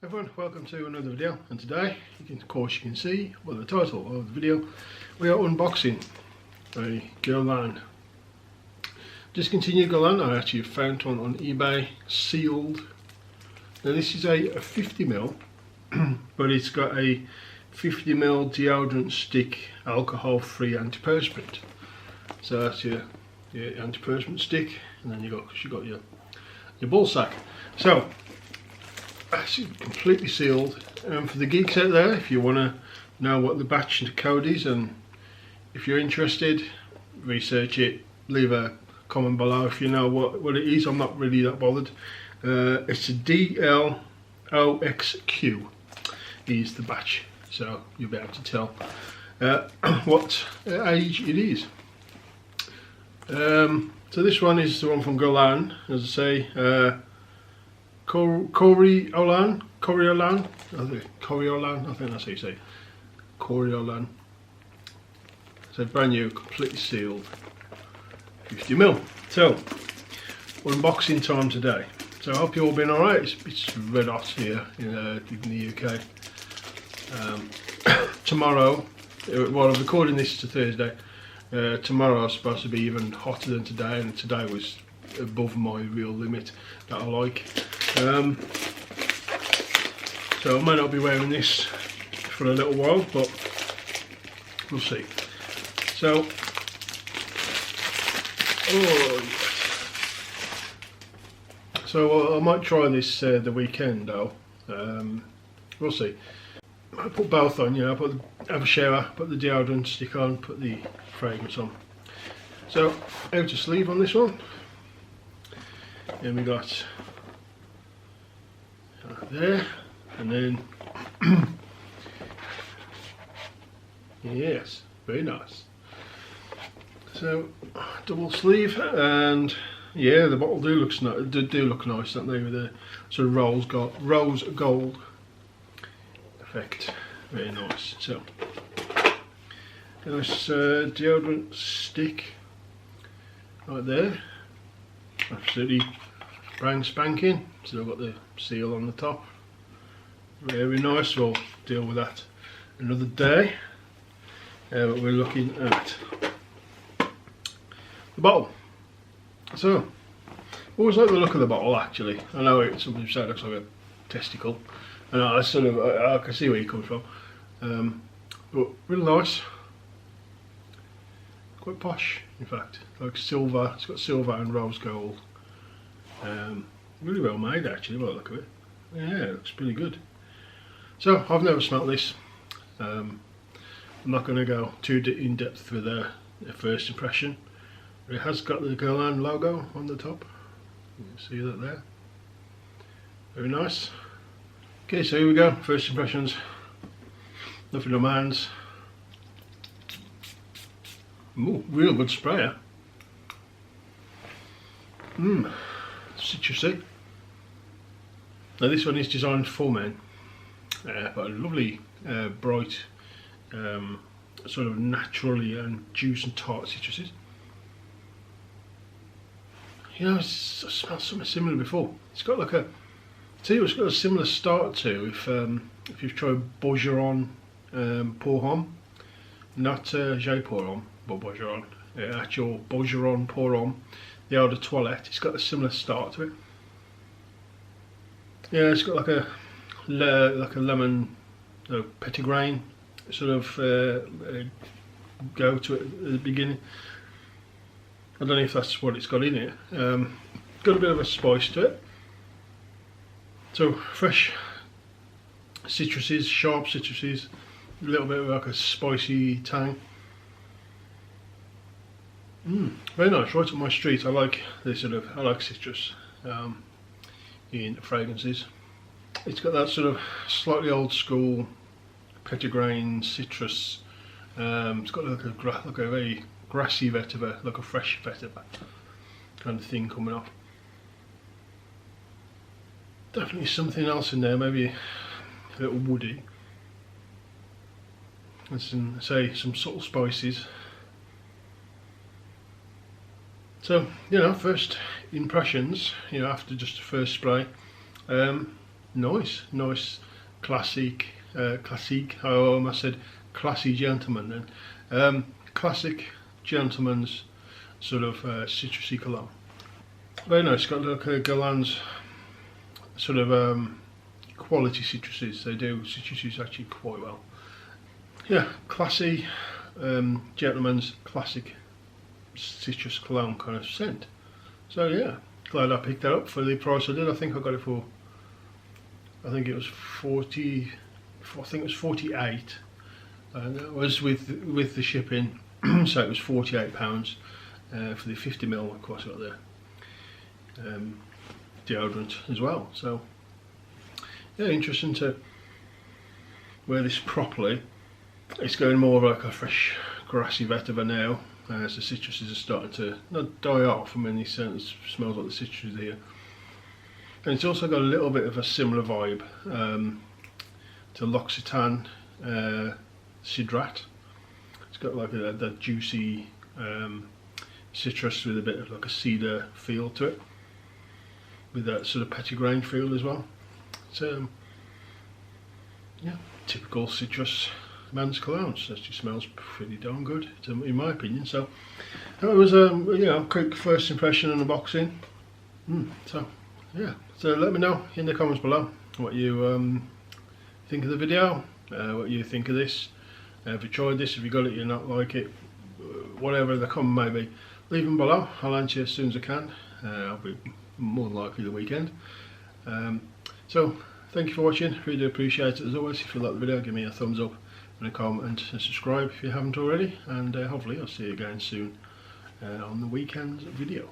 Everyone, welcome to another video, and today, of course you can see, well, the title of the video, we are unboxing a Guerlain. Discontinued Guerlain. I actually found one on eBay, sealed. Now this is a 50ml, but it's got a 50ml deodorant stick, alcohol-free antiperspirant. So that's your antiperspirant stick, and then you got your ball sack. So it's completely sealed. For the geeks out there, if you want to know what the batch and code is, and if you're interested, research it, leave a comment below if you know what it is. I'm not really that bothered. It's a DLOXQ is the batch, so you'll be able to tell what age it is. So this one is the one from Guerlain, as I say. Coriolan, I think that's how you say it. Coriolan. So brand new, completely sealed, 50ml. So unboxing time today. So I hope you've all been alright. It's red hot here in the UK. Tomorrow, well, I'm recording this to Thursday. Tomorrow is supposed to be even hotter than today, and today was above my real limit that I like. So I might not be wearing this for a little while, but we'll see. So, so I might try this the weekend though. We'll see. I put both on, you know. Have a shower, put the deodorant stick on, put the fragrance on. So outer sleeve on this one, and we got there, and then yes, very nice. So double sleeve, and yeah, the bottle do look nice, don't they, with the sort of rose gold effect. Very nice. So nice deodorant stick right there, absolutely brand spanking. Still got the seal on the top. Very nice. We'll deal with that another day. But we're looking at the bottle. So, always like the look of the bottle. Actually, I know some people say it looks like a testicle, and I sort of I can see where you're coming from. But really nice. Quite posh, in fact. Like silver. It's got silver and rose gold. Really well made, actually, by the look of it. Yeah, it looks pretty good. So I've never smelt this. I'm not going to go too in depth with a first impression. But it has got the Guerlain logo on the top. You can see that there. Very nice. Okay, so here we go. First impressions. Nothing on my hands. Ooh, real good sprayer. Citrusy. Now this one is designed for men, but a lovely bright, sort of naturally and juice and tart citruses. You know, I smelled something similar before. It's got like a, it's got a similar start to if you've tried Guerlain Pour Homme, not J Pour Homme, but Guerlain, actual Guerlain Pour Homme, the eau de toilette. It's got a similar start to it. Yeah, it's got like a lemon, petitgrain sort of go to it at the beginning. I don't know if that's what it's got in it. Got a bit of a spice to it. So fresh citruses, sharp citruses, a little bit of like a spicy tang. Very nice, right up my street. I like this I like citrus in fragrances. It's got that sort of slightly old school petitgrain citrus. It's got like a very grassy vetiver, like a fresh vetiver kind of thing coming off. Definitely something else in there, maybe a little woody. And some subtle spices. So, you know, first impressions, you know, after just the first spray, nice, classic, I almost said classy gentleman then. Classic gentleman's sort of citrusy cologne. Very nice. It's got like Guerlain's sort of quality citruses. They do citruses actually quite well. Yeah, classy gentleman's classic citrus cologne kind of scent. So yeah, glad I picked that up for the price I did. I think I got it for, I think it was 40, I think it was 48, and that was with the shipping. So it was £48 for the 50ml. Of course, I got the deodorant as well. So yeah, interesting to wear this properly. It's going more like a fresh grassy vetiver now, as the citruses are starting to not die off. I mean, it certainly smells like the citrus here, and it's also got a little bit of a similar vibe to L'Occitane Cydrat. It's got like that juicy citrus with a bit of like a cedar feel to it, with that sort of petitgrain feel as well. So yeah, typical citrus man's cologne. So it actually smells pretty darn good, in my opinion. So that was you know, quick first impression and unboxing. So yeah, so let me know in the comments below what you think of the video, what you think of this. If you tried this, if you got it, you not like it, whatever the comment may be, leave them below. I'll answer as soon as I can. I'll be more than likely the weekend. So thank you for watching, really do appreciate it as always. If you like the video, give me a thumbs up and a comment and subscribe if you haven't already, and hopefully I'll see you again soon on the weekend video.